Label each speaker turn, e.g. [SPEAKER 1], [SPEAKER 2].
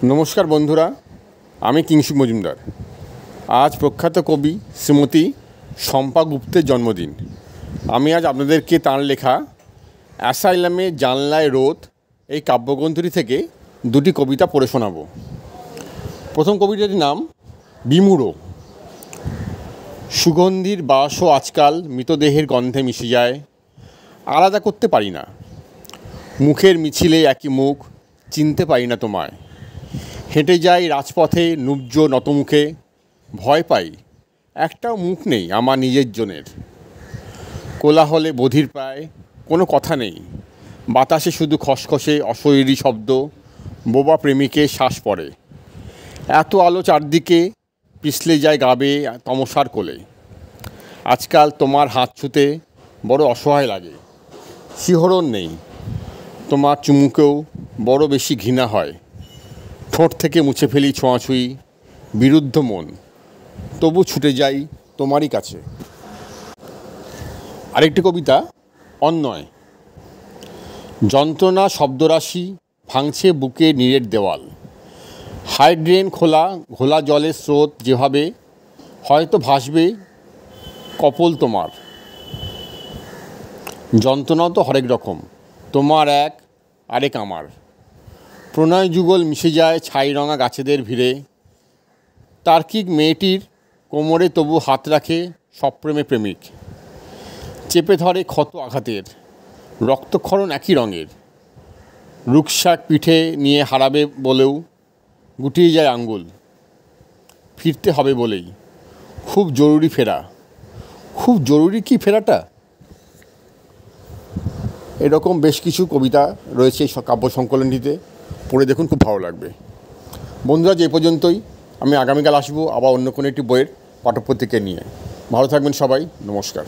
[SPEAKER 1] নমস্কার বন্ধুরা, আমি কিংসুক মজুমদার। আজ প্রখ্যাত কবি শ্রীমতী শম্পা গুপ্তের জন্মদিন। আমি আজ আপনাদেরকে তাঁর লেখা অ্যাসাইলামে জানলায় রোদ এই কাব্যগ্রন্থটি থেকে দুটি কবিতা পড়ে শোনাব। প্রথম কবিতাটির নাম বিমূঢ়। সুগন্ধির বাসও আজকাল মৃতদেহের গন্ধে মিশে যায়, আলাদা করতে পারি না। মুখের মিছিলে একই মুখ, চিনতে পারি না তোমায়। হেঁটে যাই রাজপথে নুব্জ নতমুখে, ভয় পাই একটাও মুখ নেই আমার নিজের জনের। কোলাহলে বধির প্রায় কোনো কথা নেই, বাতাসে শুধু খসখসে অশরীরী শব্দ, বোবা প্রেমিকের শ্বাস পড়ে। এত আলো চারদিকে, পিছলে যায় গাবে তমসার কোলে। আজকাল তোমার হাত ছুঁতে বড় অসহায় লাগে, শিহরণ নেই। তোমার চুমুকেও বড় বেশি ঘৃণা হয়। ঠোঁট থেকে মুছে ফেলি ছোঁয়াছুঁই, বিরুদ্ধ মন, তবু ছুটে যাই তোমারই কাছে। আরেকটি কবিতা অন্যয়। যন্ত্রণা শব্দরাশি ভাঙছে বুকে নীরের দেওয়াল। হাইড্রেন খোলা ঘোলা জলের স্রোত যেভাবে হয়তো ভাসবে কপোল তোমার। যন্ত্রণাও তো হরেক রকম, তোমার এক আরেক আমার। প্রণয় যুগল মিশে যায় ছাই রঙা গাছেদের ভিড়ে। তার্কিক মেয়েটির কোমরে তবু হাত রাখে সপ্রেমে প্রেমিক। চেপে ধরে ক্ষত আঘাতের, রক্তক্ষরণ একই রঙের। রুকসাক পিঠে নিয়ে হারাবে বলেও গুটিয়ে যায় আঙ্গুল। ফিরতে হবে বলেই খুব জরুরি ফেরা। খুব জরুরি কি ফেরাটা? এরকম বেশ কিছু কবিতা রয়েছে এই কাব্য সংকলনটিতে, পড়ে দেখুন, খুব ভালো লাগবে। বন্ধুরা, যে পর্যন্তই। আমি আগামীকাল আসবো আবার অন্য কোনো একটি বইয়ের পাঠ্যপুস্তক নিয়ে। ভালো থাকবেন সবাই, নমস্কার।